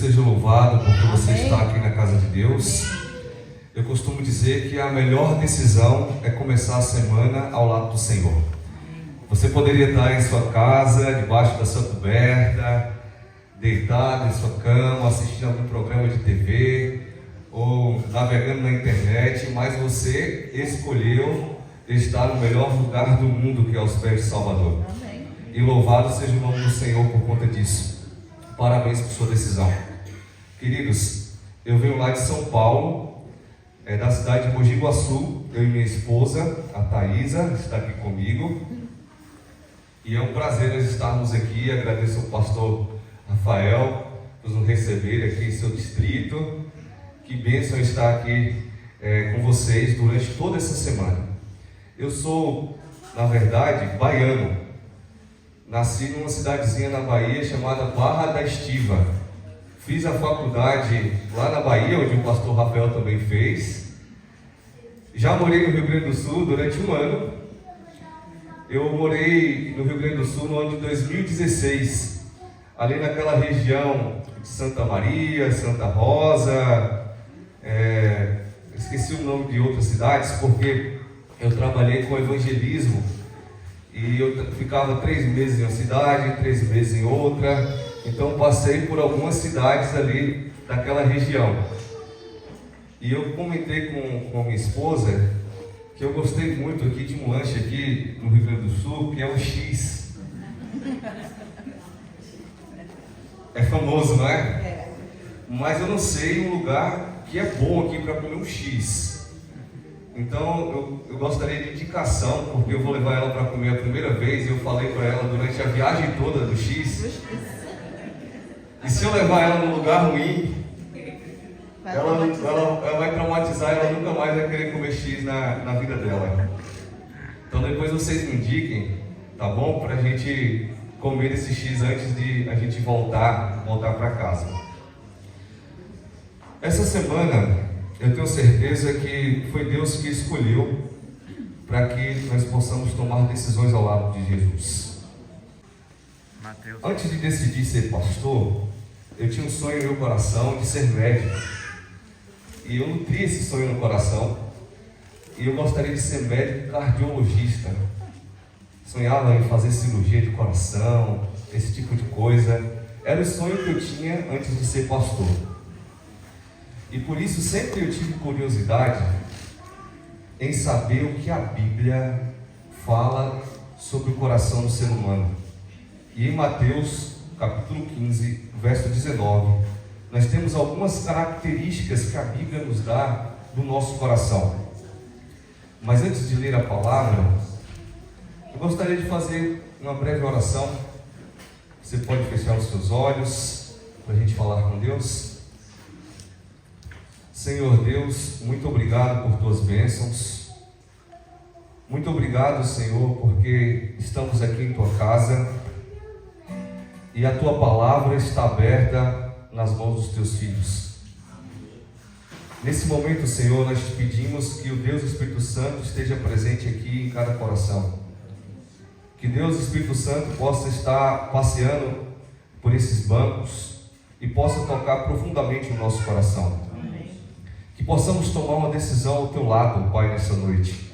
seja louvado porque você está aqui na casa de Deus. Eu costumo dizer que a melhor decisão é começar a semana ao lado do Senhor. Você poderia estar em sua casa, debaixo da sua coberta, deitado em sua cama, assistindo algum programa de TV ou navegando na internet, mas você escolheu estar no melhor lugar do mundo, que é aos pés de Salvador. Amém. E louvado seja o nome do Senhor por conta disso. Parabéns por sua decisão. Queridos, eu venho lá de São Paulo, da cidade de Mogi Guaçu. Eu e minha esposa, a Thaisa, está aqui comigo. E é um prazer nós estarmos aqui. Agradeço ao pastor Rafael por nos receber aqui em seu distrito. Que bênção estar aqui com vocês durante toda essa semana. Eu sou, na verdade, baiano. Nasci numa cidadezinha na Bahia chamada Barra da Estiva. Fiz a faculdade lá na Bahia, onde o pastor Rafael também fez. Já morei no Rio Grande do Sul durante um ano. Eu morei no Rio Grande do Sul no ano de 2016, ali naquela região de Santa Maria, Santa Rosa, esqueci o nome de outras cidades, porque eu trabalhei com evangelismo. E eu ficava 3 meses em uma cidade, 3 meses em outra. Então passei por algumas cidades ali daquela região. E eu comentei com a minha esposa que eu gostei muito aqui de um lanche aqui no Rio Grande do Sul, que é o X. É famoso, não é? Mas eu não sei um lugar que é bom aqui para comer um X. Então eu gostaria de indicação, porque eu vou levar ela para comer a primeira vez. E eu falei para ela durante a viagem toda do X. E se eu levar ela num lugar ruim, ela vai traumatizar, ela nunca mais vai querer comer X na vida dela. Então depois vocês me indiquem, tá bom? Para a gente comer esse X antes de a gente voltar para casa. Essa semana eu tenho certeza que foi Deus que escolheu para que nós possamos tomar decisões ao lado de Jesus. Antes de decidir ser pastor, eu tinha um sonho no meu coração de ser médico. E eu nutri esse sonho no coração. E eu gostaria de ser médico cardiologista. Sonhava em fazer cirurgia de coração, esse tipo de coisa. Era o sonho que eu tinha antes de ser pastor. E por isso sempre eu tive curiosidade em saber o que a Bíblia fala sobre o coração do ser humano. E em Mateus, capítulo 15, verso 19, nós temos algumas características que a Bíblia nos dá do nosso coração. Mas antes de ler a palavra, eu gostaria de fazer uma breve oração. Você pode fechar os seus olhos para a gente falar com Deus. Senhor Deus, muito obrigado por tuas bênçãos. Muito obrigado, Senhor, porque estamos aqui em tua casa e a tua palavra está aberta nas mãos dos teus filhos. Nesse momento, Senhor, nós te pedimos que o Deus Espírito Santo esteja presente aqui em cada coração. Que Deus Espírito Santo possa estar passeando por esses bancos e possa tocar profundamente o nosso coração. Que possamos tomar uma decisão ao teu lado, Pai, nessa noite.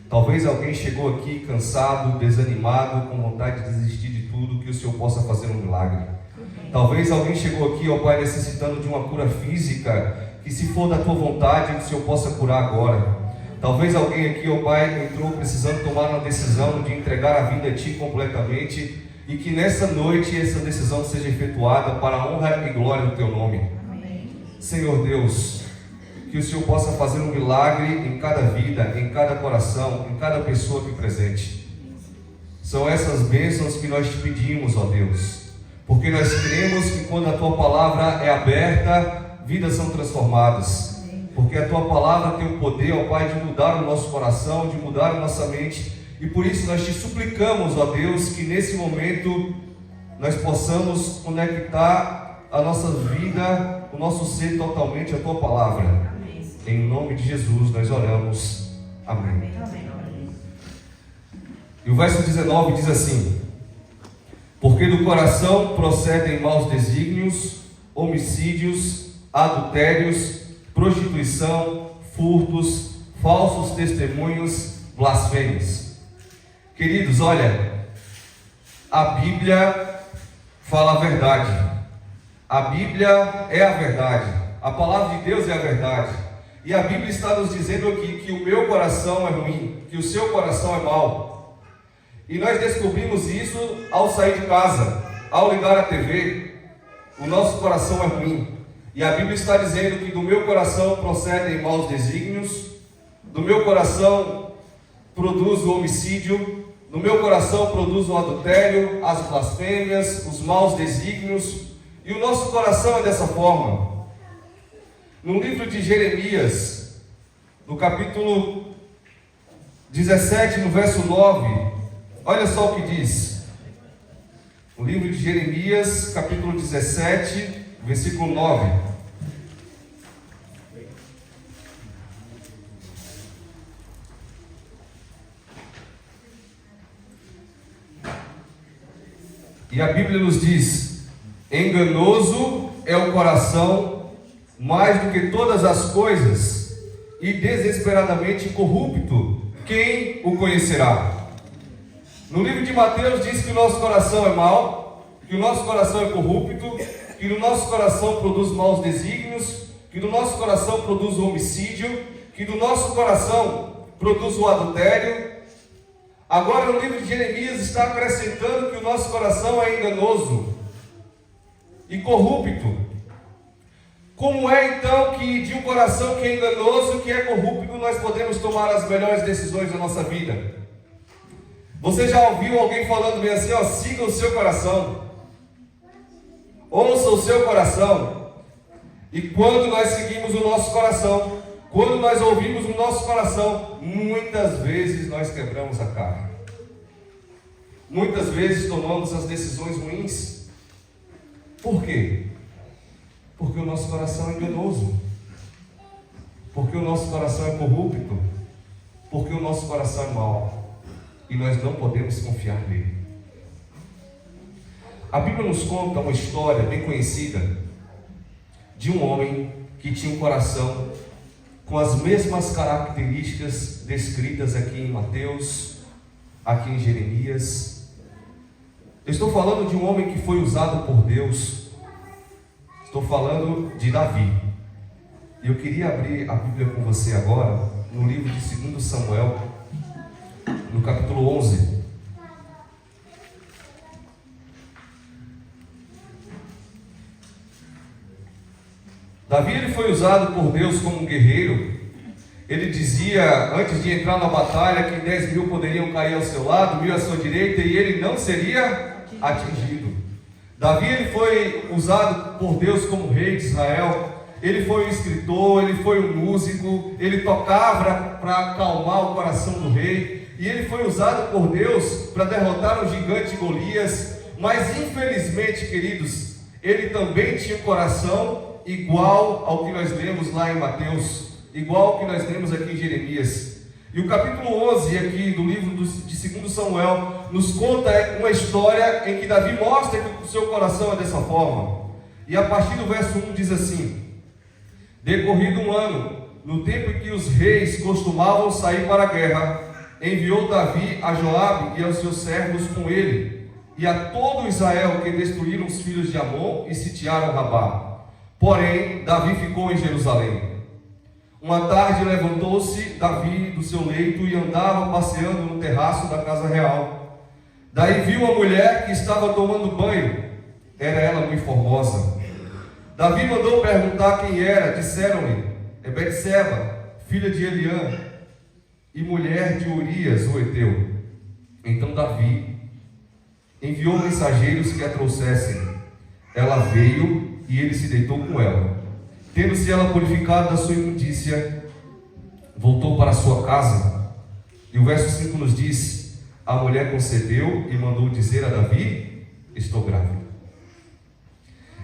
Talvez alguém chegou aqui cansado, desanimado, com vontade de desistir de tudo, que o Senhor possa fazer um milagre. Talvez alguém chegou aqui, ó Pai, necessitando de uma cura física, que se for da tua vontade, o Senhor possa curar agora. Talvez alguém aqui, ó Pai, entrou precisando tomar uma decisão de entregar a vida a Ti completamente, e que nessa noite essa decisão seja efetuada para a honra e glória do Teu nome. Amém. Senhor Deus, que o Senhor possa fazer um milagre em cada vida, em cada coração, em cada pessoa aqui presente. São essas bênçãos que nós te pedimos, ó Deus, porque nós cremos que quando a tua palavra é aberta, vidas são transformadas. Porque a tua palavra tem o poder, ó Pai, de mudar o nosso coração, de mudar a nossa mente. E por isso nós te suplicamos, ó Deus, que nesse momento nós possamos conectar a nossa vida, o nosso ser totalmente à tua palavra. Em nome de Jesus nós oramos. Amém. E o verso 19 diz assim: porque do coração procedem maus desígnios, homicídios, adultérios, prostituição, furtos, falsos testemunhos, blasfêmias. Queridos, olha, a Bíblia fala a verdade. A Bíblia é a verdade. A palavra de Deus é a verdade. E a Bíblia está nos dizendo aqui que o meu coração é ruim, que o seu coração é mau. E nós descobrimos isso ao sair de casa, ao ligar a TV. O nosso coração é ruim. E a Bíblia está dizendo que do meu coração procedem maus desígnios, do meu coração produz o homicídio, do meu coração produz o adultério, as blasfêmias, os maus desígnios. E o nosso coração é dessa forma. No livro de Jeremias, no capítulo 17, no verso 9, olha só o que diz. O livro de Jeremias, capítulo 17, versículo 9. E a Bíblia nos diz: enganoso é o coração mais do que todas as coisas, e desesperadamente corrupto, quem o conhecerá? No livro de Mateus diz que o nosso coração é mau, que o nosso coração é corrupto, que no nosso coração produz maus desígnios, que no nosso coração produz o homicídio, que no nosso coração produz o adultério. Agora no livro de Jeremias está acrescentando que o nosso coração é enganoso e corrupto. Como é então que de um coração que é enganoso, que é corrupto, nós podemos tomar as melhores decisões da nossa vida? Você já ouviu alguém falando bem assim, ó, siga o seu coração, ouça o seu coração. E quando nós seguimos o nosso coração, quando nós ouvimos o nosso coração, muitas vezes nós quebramos a cara. Muitas vezes tomamos as decisões ruins. Por quê? Porque o nosso coração é enganoso, porque o nosso coração é corrupto, porque o nosso coração é mau, e nós não podemos confiar nele. A Bíblia nos conta uma história bem conhecida de um homem que tinha um coração com as mesmas características descritas aqui em Mateus, aqui em Jeremias. Eu estou falando de um homem que foi usado por Deus. Estou falando de Davi. E eu queria abrir a Bíblia com você agora, no livro de 2 Samuel, no capítulo 11. Davi ele foi usado por Deus como um guerreiro. Ele dizia, antes de entrar na batalha, que 10 mil poderiam cair ao seu lado, 1000 à sua direita, e ele não seria atingido. Davi ele foi usado por Deus como rei de Israel. Ele foi um escritor, ele foi um músico, ele tocava para acalmar o coração do rei, e ele foi usado por Deus para derrotar o gigante Golias. Mas infelizmente, queridos, ele também tinha um coração igual ao que nós lemos lá em Mateus, igual ao que nós lemos aqui em Jeremias. E o capítulo 11 aqui do livro de 2 Samuel nos conta uma história em que Davi mostra que o seu coração é dessa forma. E a partir do verso 1 diz assim: decorrido um ano, no tempo em que os reis costumavam sair para a guerra, enviou Davi a Joabe e aos seus servos com ele, e a todo Israel, que destruíram os filhos de Amon e sitiaram Rabá. Porém, Davi ficou em Jerusalém. Uma tarde levantou-se Davi do seu leito e andava passeando no terraço da casa real. Daí viu uma mulher que estava tomando banho. Era ela muito formosa. Davi mandou perguntar quem era. Disseram-lhe: é Betseba, filha de Eliã, e mulher de Urias, o heteu. Então Davi enviou mensageiros que a trouxessem. Ela veio e ele se deitou com ela. Tendo-se ela purificado da sua imundícia, voltou para a sua casa. E o verso 5 nos diz: a mulher concebeu e mandou dizer a Davi: estou grávida.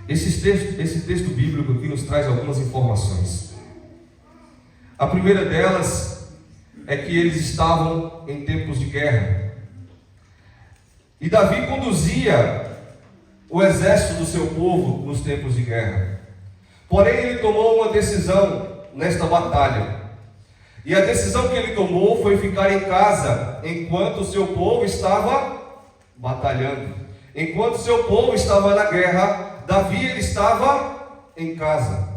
Esse texto bíblico aqui nos traz algumas informações. A primeira delas é que eles estavam em tempos de guerra. E Davi conduzia o exército do seu povo nos tempos de guerra. Porém, ele tomou uma decisão nesta batalha. E a decisão que ele tomou foi ficar em casa enquanto o seu povo estava batalhando. Enquanto o seu povo estava na guerra, Davi ele estava em casa.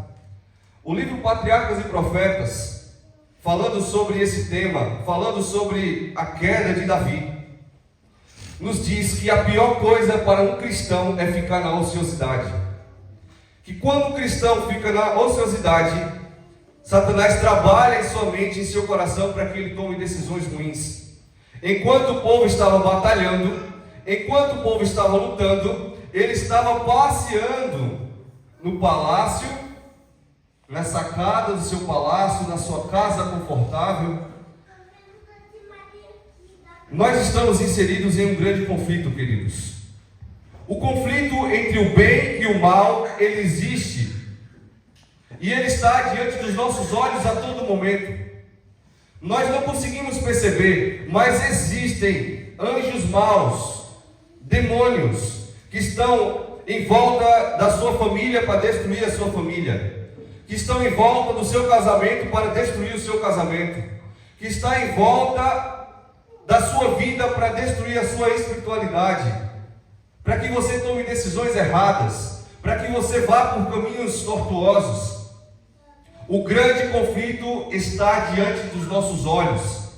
O livro Patriarcas e Profetas, falando sobre esse tema, falando sobre a queda de Davi, nos diz que a pior coisa para um cristão é ficar na ociosidade. Que quando o cristão fica na ociosidade, Satanás trabalha em sua mente, em seu coração, para que ele tome decisões ruins. Enquanto o povo estava batalhando, enquanto o povo estava lutando, ele estava passeando no palácio, na sacada do seu palácio, na sua casa confortável. Nós estamos inseridos em um grande conflito, queridos. O conflito entre o bem e o mal, ele existe. E ele está diante dos nossos olhos a todo momento. Nós não conseguimos perceber, mas existem anjos maus, demônios, que estão em volta da sua família para destruir a sua família, que estão em volta do seu casamento para destruir o seu casamento, que está em volta da sua vida para destruir a sua espiritualidade, para que você tome decisões erradas, para que você vá por caminhos tortuosos. O grande conflito está diante dos nossos olhos.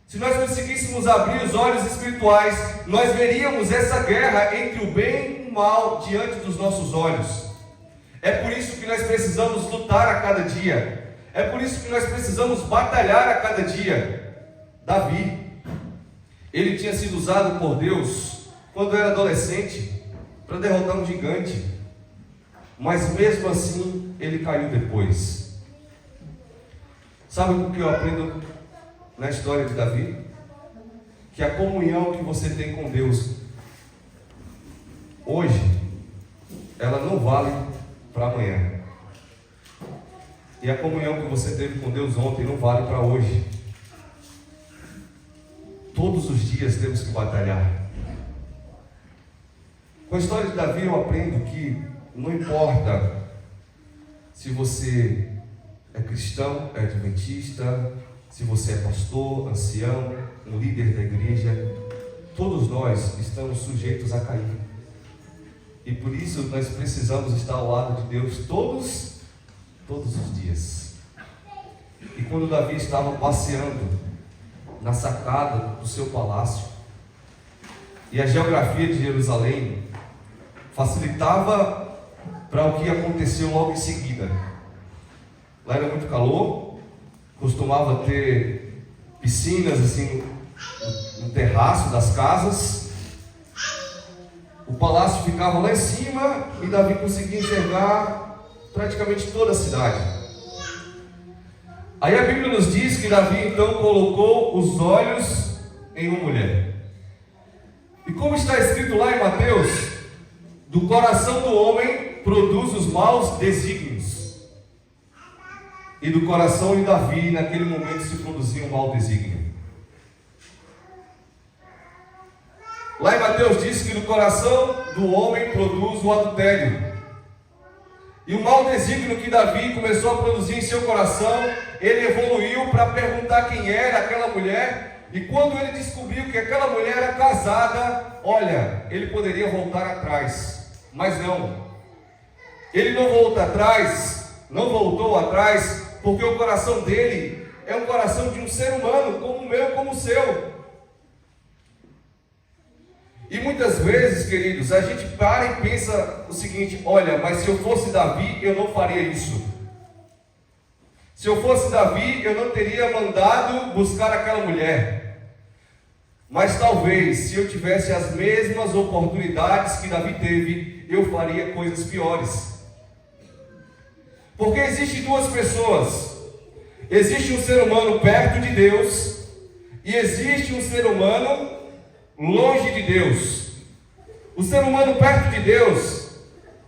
Se nós conseguíssemos abrir os olhos espirituais, nós veríamos essa guerra entre o bem e o mal diante dos nossos olhos. É por isso que nós precisamos lutar a cada dia. É por isso que nós precisamos batalhar a cada dia. Davi, ele tinha sido usado por Deus quando era adolescente para derrotar um gigante. Mas mesmo assim, ele caiu depois. Sabe o que eu aprendo na história de Davi? Que a comunhão que você tem com Deus hoje, ela não vale para amanhã. E a comunhão que você teve com Deus ontem não vale para hoje. Todos os dias temos que batalhar. Com a história de Davi eu aprendo que não importa se você é cristão, é adventista, se você é pastor, ancião, um líder da igreja, todos nós estamos sujeitos a cair. E por isso nós precisamos estar ao lado de Deus todos os dias. E quando Davi estava passeando na sacada do seu palácio, e a geografia de Jerusalém facilitava para o que aconteceu logo em seguida. Lá era muito calor, costumava ter piscinas assim no terraço das casas. O palácio ficava lá em cima e Davi conseguia enxergar praticamente toda a cidade. Aí a Bíblia nos diz que Davi então colocou os olhos em uma mulher. E como está escrito lá em Mateus, do coração do homem produz os maus desígnios. E do coração de Davi, naquele momento, se produzia um mau desígnio. Lá em Mateus diz que do coração do homem produz o adultério. E o mau desígnio que Davi começou a produzir em seu coração, ele evoluiu para perguntar quem era aquela mulher. E quando ele descobriu que aquela mulher era casada, olha, ele poderia voltar atrás. Mas não. Ele não voltou atrás, porque o coração dele é um coração de um ser humano, como o meu, como o seu. E muitas vezes, queridos, a gente para e pensa o seguinte: olha, mas se eu fosse Davi, eu não faria isso. Se eu fosse Davi, eu não teria mandado buscar aquela mulher. Mas talvez, se eu tivesse as mesmas oportunidades que Davi teve, eu faria coisas piores. Porque existem duas pessoas. Existe um ser humano perto de Deus e existe um ser humano longe de Deus. O ser humano perto de Deus,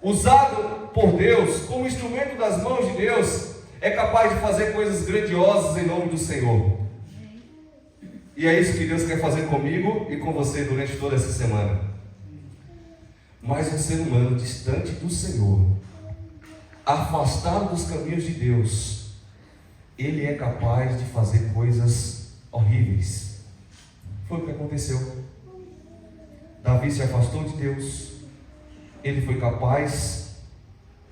usado por Deus como instrumento das mãos de Deus, é capaz de fazer coisas grandiosas em nome do Senhor. E é isso que Deus quer fazer comigo e com você durante toda essa semana. Mas um ser humano distante do Senhor, afastado dos caminhos de Deus, ele é capaz de fazer coisas horríveis. Foi o que aconteceu. Davi se afastou de Deus. Ele foi capaz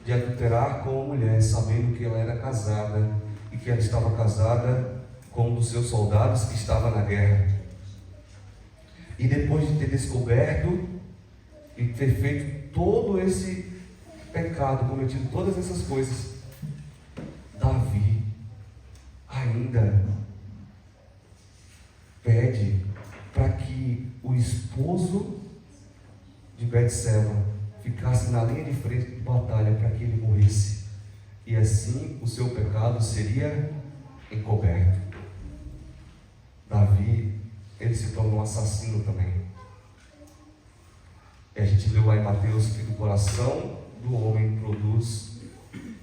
de adulterar com uma mulher, sabendo que ela era casada e que ela estava casada com um dos seus soldados que estava na guerra. E depois de ter descoberto e ter feito todo esse pecado, cometido todas essas coisas, Davi ainda pede para que o esposo de Betseba ficasse na linha de frente de batalha para que ele morresse, e assim o seu pecado seria encoberto. Davi, ele se tornou um assassino também. E a gente leu lá em Mateus que do coração do homem produz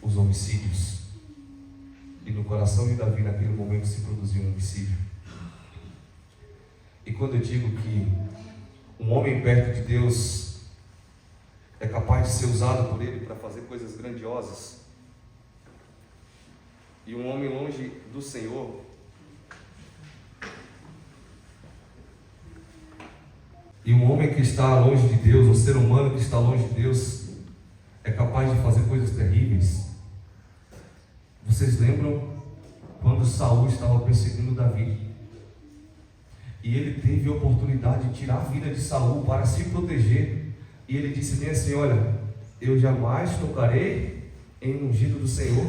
os homicídios, e no coração de Davi naquele momento se produziu um homicídio. E quando eu digo que um homem perto de Deus é capaz de ser usado por Ele para fazer coisas grandiosas, e um homem longe do Senhor um homem que está longe de Deus, um ser humano que está longe de Deus, é capaz de fazer coisas terríveis. Vocês lembram quando Saul estava perseguindo Davi? E ele teve a oportunidade de tirar a vida de Saul para se proteger. E ele disse bem assim: olha, eu jamais tocarei em ungido do Senhor.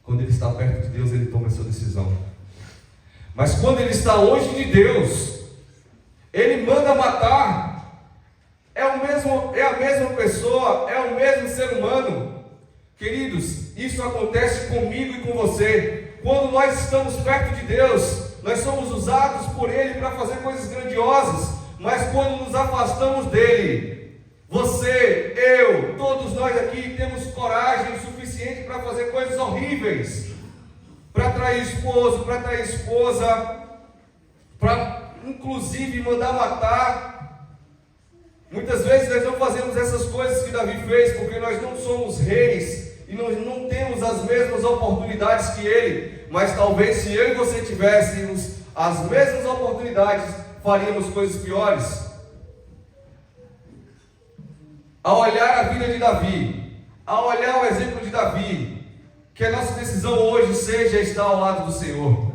Quando ele está perto de Deus, ele toma essa decisão. Mas quando ele está longe de Deus, ele manda matar. É a mesma pessoa, é o mesmo ser humano. Queridos, isso acontece comigo e com você. Quando nós estamos perto de Deus, nós somos usados por Ele para fazer coisas grandiosas. Mas quando nos afastamos dEle, você, eu, todos nós aqui temos coragem suficiente para fazer coisas horríveis, para trair esposo, para trair esposa, para inclusive mandar matar. Muitas vezes nós não fazemos essas coisas que Davi fez, porque nós não somos reis e nós não temos as mesmas oportunidades que ele. Mas talvez se eu e você tivéssemos as mesmas oportunidades, faríamos coisas piores. Ao olhar a vida de Davi, ao olhar o exemplo de Davi, que a nossa decisão hoje seja estar ao lado do Senhor.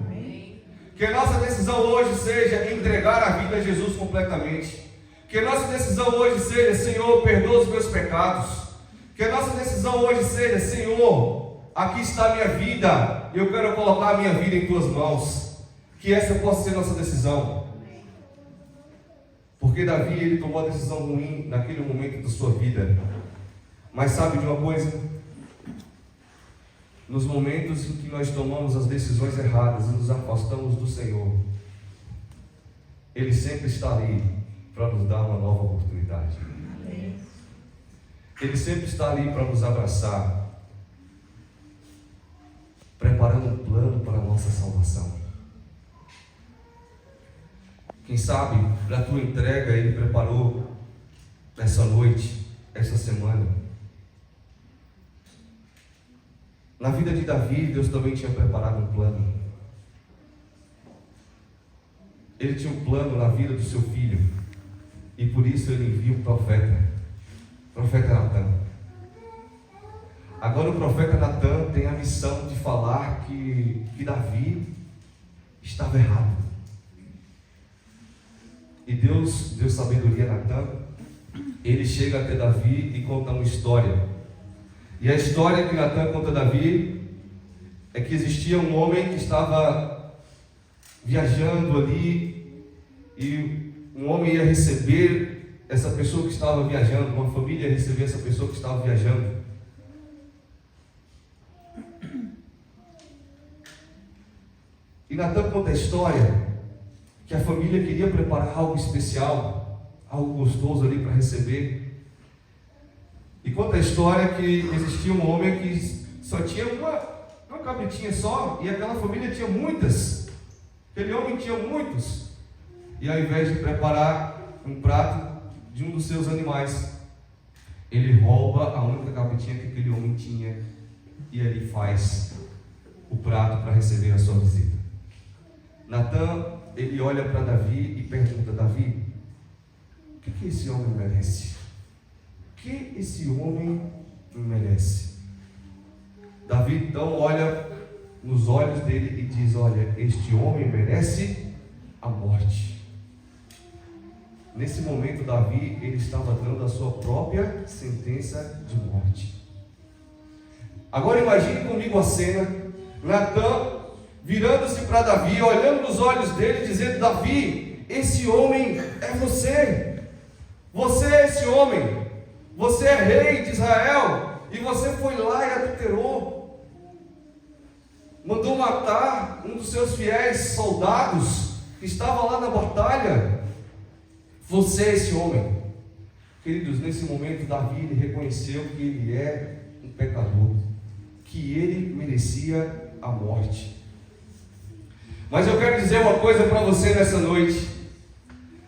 Que a nossa decisão hoje seja entregar a vida a Jesus completamente. Que a nossa decisão hoje seja: Senhor, perdoa os meus pecados. Que a nossa decisão hoje seja: Senhor, aqui está a minha vida, eu quero colocar a minha vida em tuas mãos. Que essa possa ser a nossa decisão. Porque Davi, ele tomou a decisão ruim naquele momento da sua vida. Mas sabe de uma coisa? Nos momentos em que nós tomamos as decisões erradas e nos afastamos do Senhor, Ele sempre está ali para nos dar uma nova oportunidade. Ele sempre está ali para nos abraçar, preparando um plano para a nossa salvação. Quem sabe, para a tua entrega, Ele preparou essa noite, essa semana. Na vida de Davi, Deus também tinha preparado um plano. Ele tinha um plano na vida do seu filho, e por isso ele envia o profeta Natan. Agora o profeta Natan tem a missão de falar que Davi estava errado. E Deus deu sabedoria a Natan. Ele chega até Davi e conta uma história. E a história que Natan conta a Davi é que existia um homem que estava viajando ali, e um homem ia receber essa pessoa que estava viajando, uma família ia receber essa pessoa que estava viajando. E Natan conta a história que a família queria preparar algo especial, algo gostoso ali para receber. E conta a história que existia um homem que só tinha uma cabritinha só, e aquela família tinha muitas. Aquele homem tinha muitos. E ao invés de preparar um prato de um dos seus animais. Ele rouba a única gavetinha que aquele homem tinha e ele faz o prato para receber a sua visita. Natan, ele olha para Davi e pergunta: Davi, o que esse homem merece? O que esse homem merece? Davi então olha nos olhos dele e diz: olha, este homem merece a morte. Nesse momento, Davi, ele estava dando a sua própria sentença de morte. Agora imagine comigo a cena: Natan virando-se para Davi, olhando nos olhos dele, dizendo: Davi, esse homem é você. Você é esse homem. Você é rei de Israel e você foi lá e adulterou. Mandou matar um dos seus fiéis soldados que estava lá na batalha. Você é esse homem. Queridos, nesse momento Davi ele reconheceu que ele é um pecador, que ele merecia a morte. Mas eu quero dizer uma coisa para você nessa noite: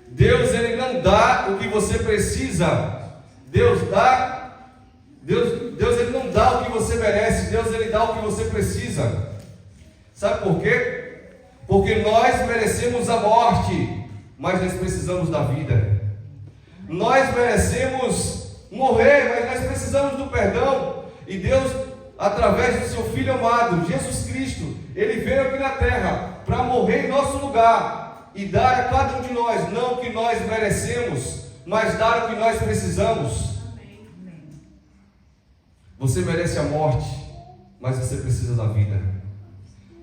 Deus ele não dá o que você precisa. Deus ele não dá o que você merece. Deus ele dá o que você precisa. Sabe por quê? Porque nós merecemos a morte, mas nós precisamos da vida. Nós merecemos morrer, mas nós precisamos do perdão. E Deus, através do seu Filho amado, Jesus Cristo, Ele veio aqui na terra para morrer em nosso lugar e dar a cada um de nós, não o que nós merecemos, mas dar o que nós precisamos. Você merece a morte, mas você precisa da vida.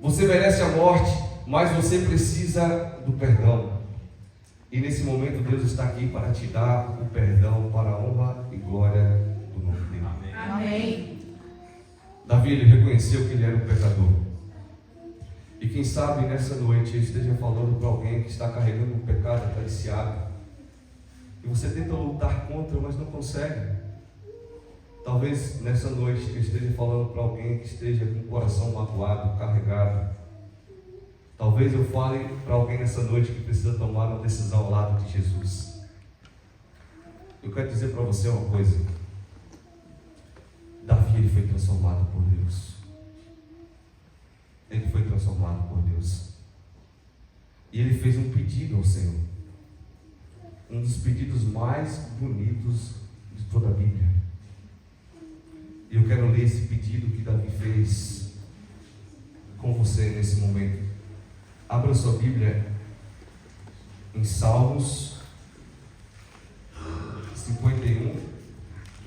Você merece a morte, mas você precisa do perdão. E nesse momento Deus está aqui para te dar o perdão para a honra e glória do nome dele. Amém. Davi ele reconheceu que ele era um pecador. E quem sabe nessa noite ele esteja falando para alguém que está carregando um pecado acariciado, e você tenta lutar contra, mas não consegue. Talvez nessa noite eu esteja falando para alguém que esteja com o coração magoado, carregado. Talvez eu fale para alguém nessa noite que precisa tomar uma decisão ao lado de Jesus. Eu quero dizer para você uma coisa: Davi ele foi transformado por Deus. Ele foi transformado por Deus. E ele fez um pedido ao Senhor. Um dos pedidos mais bonitos de toda a Bíblia. E eu quero ler esse pedido que Davi fez com você nesse momento. Abra sua Bíblia em Salmos 51,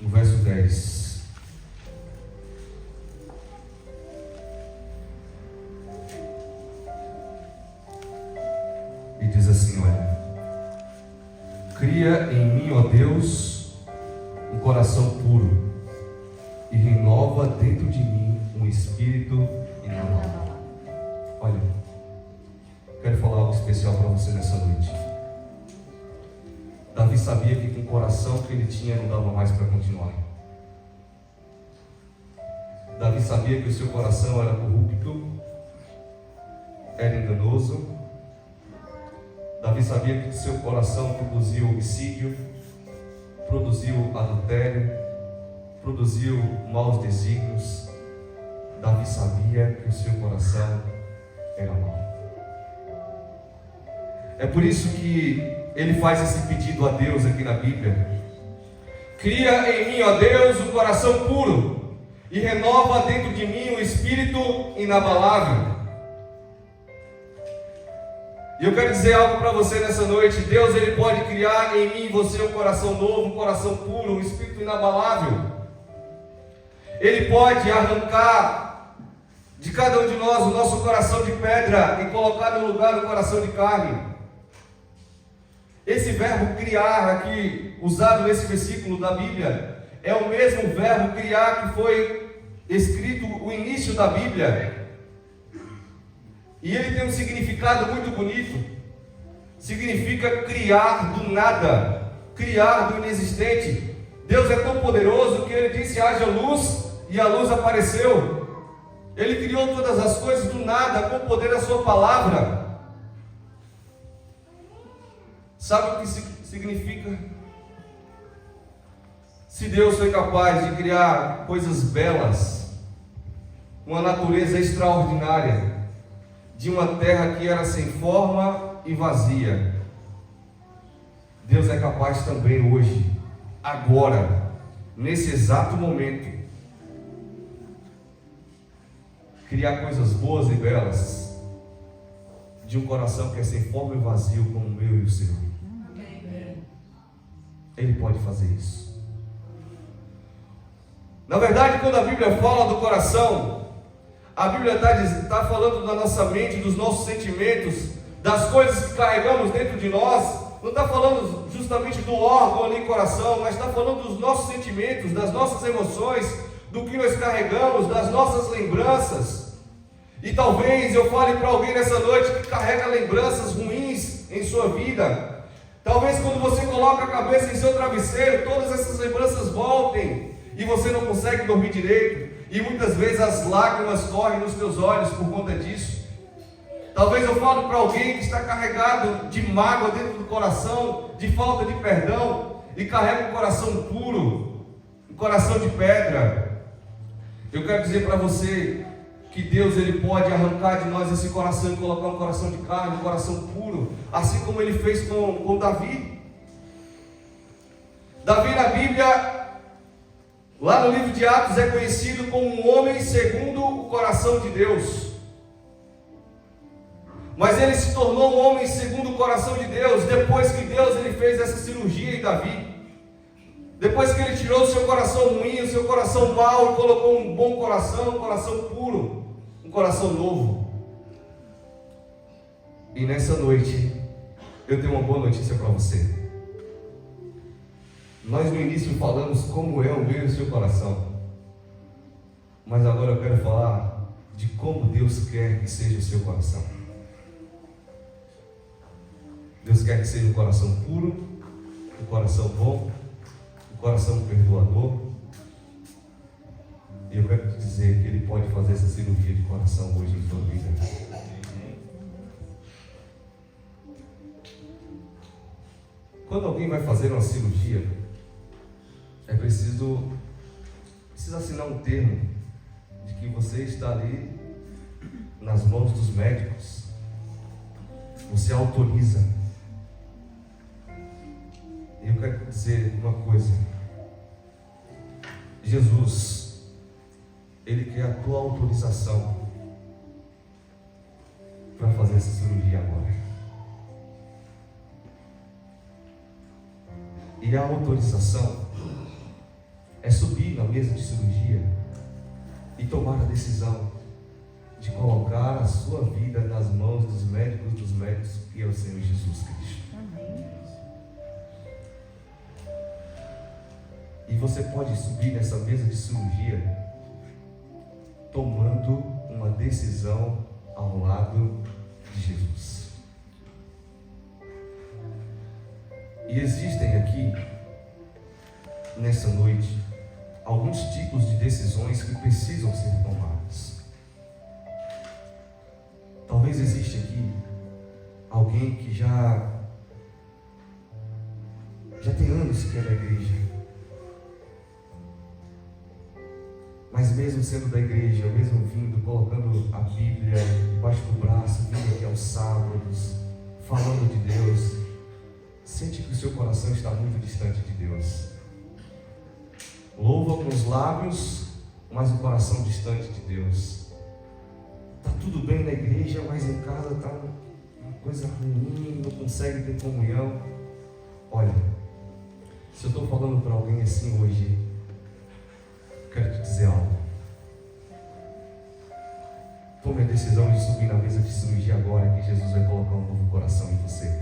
no verso 10. E diz assim: olha, cria em mim, ó Deus, um coração puro e renova dentro de mim um espírito inabalável. Olha, quero falar algo especial para você nessa noite. Davi sabia que com o coração que ele tinha não dava mais para continuar. Davi sabia que o seu coração era corrupto, era enganoso. Davi sabia que o seu coração produziu homicídio, produziu adultério, produziu maus desígnios. Davi sabia que o seu coração era mau. É por isso que ele faz esse pedido a Deus aqui na Bíblia: cria em mim, ó Deus, um coração puro e renova dentro de mim um espírito inabalável. E eu quero dizer algo para você nessa noite: Deus ele pode criar em mim e você um coração novo, um coração puro, um espírito inabalável. Ele pode arrancar de cada um de nós o nosso coração de pedra e colocar no lugar o coração de carne. Esse verbo criar aqui, usado nesse versículo da Bíblia, é o mesmo verbo criar que foi escrito o início da Bíblia. E ele tem um significado muito bonito. Significa criar do nada, criar do inexistente. Deus é tão poderoso que ele disse: haja luz, e a luz apareceu. Ele criou todas as coisas do nada, com o poder da sua palavra. Sabe o que significa Se Deus foi capaz de criar coisas belas, uma natureza extraordinária, de uma terra que era sem forma e vazia, Deus é capaz também hoje, agora, nesse exato momento, criar coisas boas e belas de um coração que é sem forma e vazio como o meu e o seu. Ele pode fazer isso. Na verdade, quando a Bíblia fala do coração, a Bíblia está falando da nossa mente, dos nossos sentimentos, das coisas que carregamos dentro de nós. Não está falando justamente do órgão ali, coração, mas está falando dos nossos sentimentos, das nossas emoções, do que nós carregamos, das nossas lembranças. E talvez eu fale para alguém nessa noite que carrega lembranças ruins em sua vida. Talvez quando você coloca a cabeça em seu travesseiro, todas essas lembranças voltem e você não consegue dormir direito. E muitas vezes as lágrimas correm nos teus olhos por conta disso. Talvez eu fale para alguém que está carregado de mágoa dentro do coração, de falta de perdão, e carrega um coração puro, um coração de pedra. Eu quero dizer para você que Deus ele pode arrancar de nós esse coração e colocar um coração de carne, um coração puro, assim como ele fez com Davi. Davi na Bíblia, lá no livro de Atos, é conhecido como um homem segundo o coração de Deus. Mas ele se tornou um homem segundo o coração de Deus depois que Deus ele fez essa cirurgia em Davi. Depois que ele tirou o seu coração ruim, o seu coração mau, e colocou um bom coração, um coração puro, um coração novo. E nessa noite, eu tenho uma boa notícia para você. Nós no início falamos como é o meu e o seu coração. Mas agora eu quero falar de como Deus quer que seja o seu coração. Deus quer que seja um coração puro, um coração bom, um coração perdoador. E eu quero te dizer que Ele pode fazer essa cirurgia de coração hoje em sua vida. Quando alguém vai fazer uma cirurgia, precisa assinar um termo de que você está ali nas mãos dos médicos. Você autoriza. E eu quero dizer uma coisa. Jesus, Ele quer a tua autorização para fazer essa cirurgia agora. E a autorização é subir na mesa de cirurgia e tomar a decisão de colocar a sua vida nas mãos dos médicos, que é o Senhor Jesus Cristo. Amém. E você pode subir nessa mesa de cirurgia tomando uma decisão ao lado de Jesus. E existem aqui, nessa noite, alguns tipos de decisões que precisam ser tomadas. Talvez exista aqui alguém que já tem anos que é da igreja, mas mesmo sendo da igreja, mesmo vindo, colocando a Bíblia debaixo do braço, vindo aqui aos sábados, falando de Deus, sente que o seu coração está muito distante de Deus. Louva com os lábios, mas o coração distante de Deus. Está tudo bem na igreja, mas em casa está uma coisa ruim, não consegue ter comunhão. Olha, se eu estou falando para alguém assim hoje, quero te dizer algo. Tome a decisão de subir na mesa de cirurgia agora, que Jesus vai colocar um novo coração em você.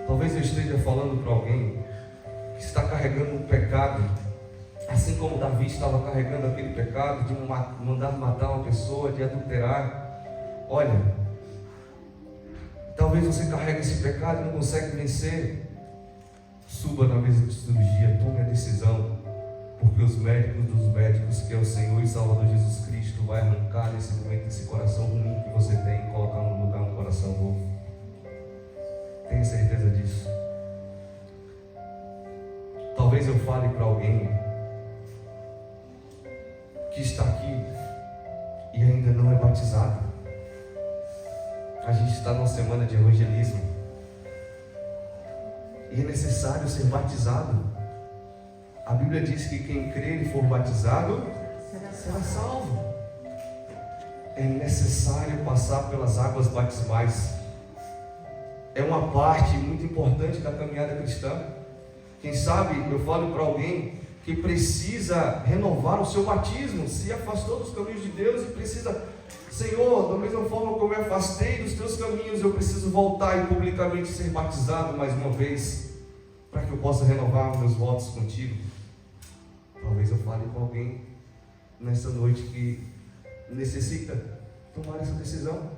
Talvez eu esteja falando para alguém que está carregando um pecado, assim como Davi estava carregando aquele pecado de mandar matar uma pessoa, de adulterar. Olha, talvez você carregue esse pecado e não consegue vencer. Suba na mesa de cirurgia, tome a decisão, porque os médicos dos médicos, que é o Senhor e Salvador Jesus Cristo, vai arrancar nesse momento esse coração ruim que você tem e colocar no lugar um coração novo. Tenha certeza disso. fale para alguém que está aqui e ainda não é batizado. A gente está numa semana de evangelismo e é necessário ser batizado. A Bíblia diz que quem crer e for batizado será salvo. É necessário passar pelas águas batismais. É uma parte muito importante da caminhada cristã. Quem sabe eu falo para alguém que precisa renovar o seu batismo, se afastou dos caminhos de Deus e precisa, Senhor, da mesma forma como eu me afastei dos teus caminhos, eu preciso voltar e publicamente ser batizado mais uma vez, para que eu possa renovar meus votos contigo. Talvez eu fale com alguém nessa noite que necessita tomar essa decisão.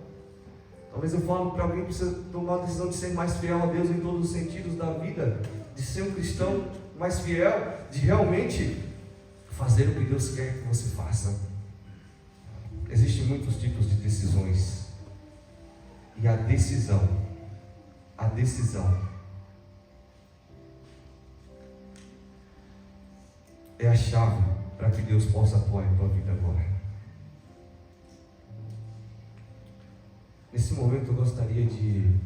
Talvez eu fale para alguém que precisa tomar a decisão de ser mais fiel a Deus em todos os sentidos da vida, de ser um cristão mais fiel, de realmente fazer o que Deus quer que você faça. Existem muitos tipos de decisões, e a decisão é a chave para que Deus possa atuar em tua vida agora. Nesse momento eu gostaria de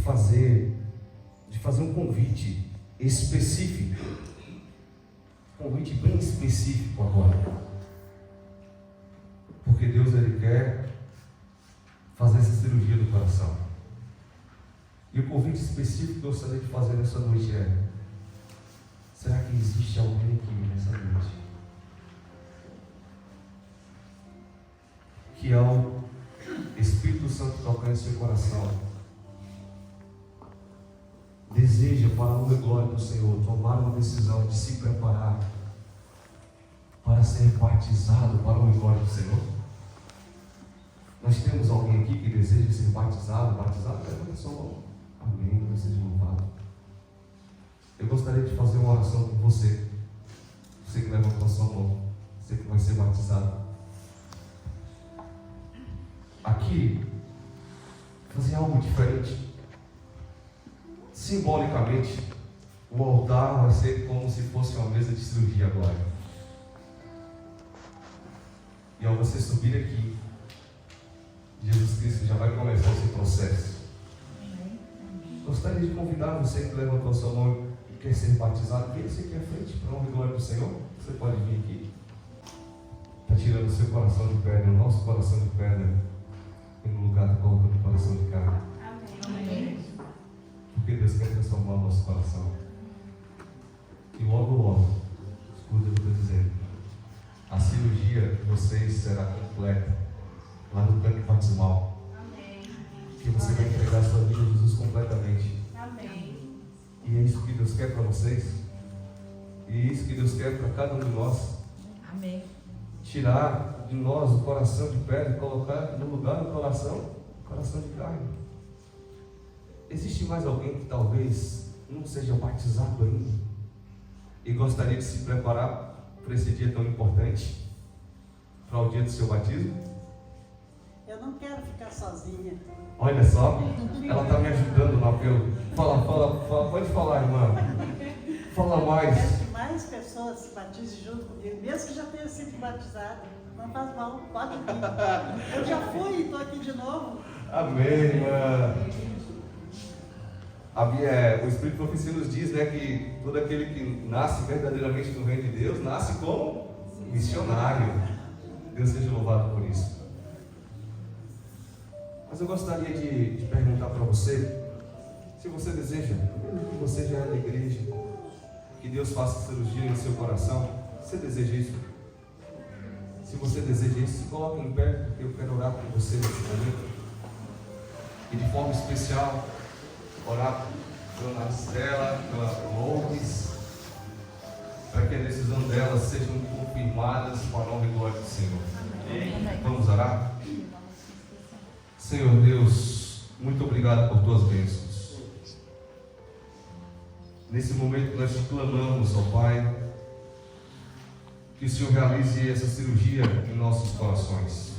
fazer um convite específico, um convite bem específico agora, porque Deus ele quer fazer essa cirurgia do coração. E o convite específico que eu gostaria de fazer nessa noite é: será que existe alguém aqui nessa noite que ao Espírito Santo tocar em seu coração, deseja, para a honra e glória do Senhor, tomar uma decisão de se preparar para ser batizado para a honra e glória do Senhor? Nós temos alguém aqui que deseja ser batizado? Levanta sua mão. Amém, Deus seja louvado. Eu gostaria de fazer uma oração com você. Você que levantou sua mão, você que vai ser batizado. Aqui, fazer algo diferente. Simbolicamente, o altar vai ser como se fosse uma mesa de cirurgia agora. E ao você subir aqui, Jesus Cristo já vai começar esse processo. Gostaria de convidar você que levantou sua mão e quer ser batizado, venha aqui à frente, para a honra e glória do Senhor. Você pode vir aqui. Está tirando o seu coração de pedra, o nosso coração de pedra, e no lugar está colocando o coração de carne. Amém. Porque Deus quer transformar o nosso coração. E logo, escuta o que eu estou dizendo, a cirurgia de vocês será completa lá no tanque batismal. Amém. Que você vai entregar a sua vida a Jesus completamente. Amém. E é isso que Deus quer para vocês. E é isso que Deus quer para cada um de nós. Amém. Tirar de nós o coração de pedra e colocar no lugar do coração de carne. Existe mais alguém que talvez não seja batizado ainda e gostaria de se preparar para esse dia tão importante, para o dia do seu batismo? Eu não quero ficar sozinha. Olha só, ela está me ajudando no apelo. Fala, pode falar, irmã. Fala mais. Eu quero que mais pessoas se batizem junto comigo, mesmo que já tenha sido batizado. Não faz mal, pode vir. Eu já fui e estou aqui de novo. Amém, irmã. O Espírito Profecia nos diz, né, que todo aquele que nasce verdadeiramente no reino de Deus, nasce como missionário. Deus seja louvado por isso. Mas eu gostaria de perguntar para você, se você deseja, que você já é da igreja, que Deus faça cirurgia no seu coração, você deseja isso? Se você deseja isso, se coloque em pé, porque eu quero orar por você nesse momento. E de forma especial, orar pela Marcela, pela Lourdes, para que a decisão delas sejam confirmadas para a honra e glória do Senhor. Amém. Vamos orar? Senhor Deus, muito obrigado por tuas bênçãos. Nesse momento nós te clamamos, ó Pai, que o Senhor realize essa cirurgia em nossos corações.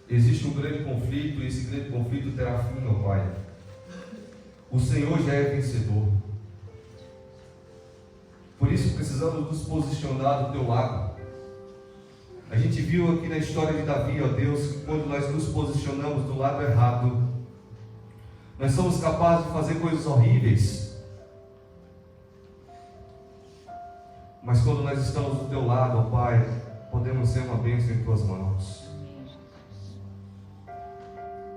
Existe um grande conflito e esse grande conflito terá fim, ó Pai. O Senhor já é vencedor. precisamos nos posicionar do teu lado. A gente viu aqui na história de Davi, ó Deus, que quando nós nos posicionamos do lado errado, nós somos capazes de fazer coisas horríveis. Mas quando nós estamos do teu lado, ó Pai, podemos ser uma bênção em tuas mãos.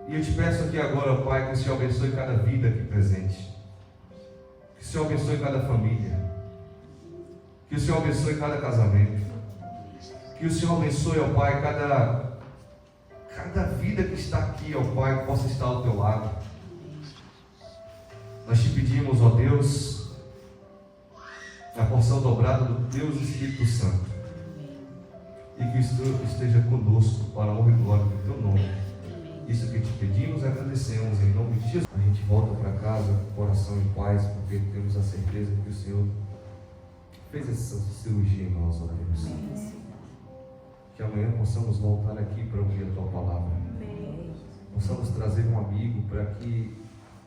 E eu te peço aqui agora, ó Pai, que o Senhor abençoe cada vida aqui presente. Que o Senhor abençoe cada família. Que o Senhor abençoe cada casamento. Que o Senhor abençoe, ó Pai, cada vida que está aqui, ó Pai, que possa estar ao teu lado. Nós te pedimos, ó Deus, a porção dobrada do Deus Espírito Santo. E que isso esteja conosco para a honra e glória do teu nome. Isso que te pedimos e agradecemos em nome de Jesus. A gente volta para casa com o coração em paz, porque temos a certeza que o Senhor fez essa cirurgia em nós, ó Deus. Que amanhã possamos voltar aqui para ouvir a tua palavra. Possamos trazer um amigo para que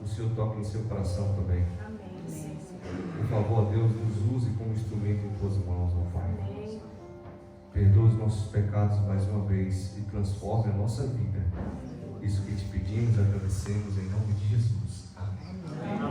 o Senhor toque em seu coração também. Por favor, Deus, nos use como instrumento em tuas mãos, ó Pai. Perdoa os nossos pecados mais uma vez e transforme a nossa vida. Isso que te pedimos e agradecemos em nome de Jesus. Amém.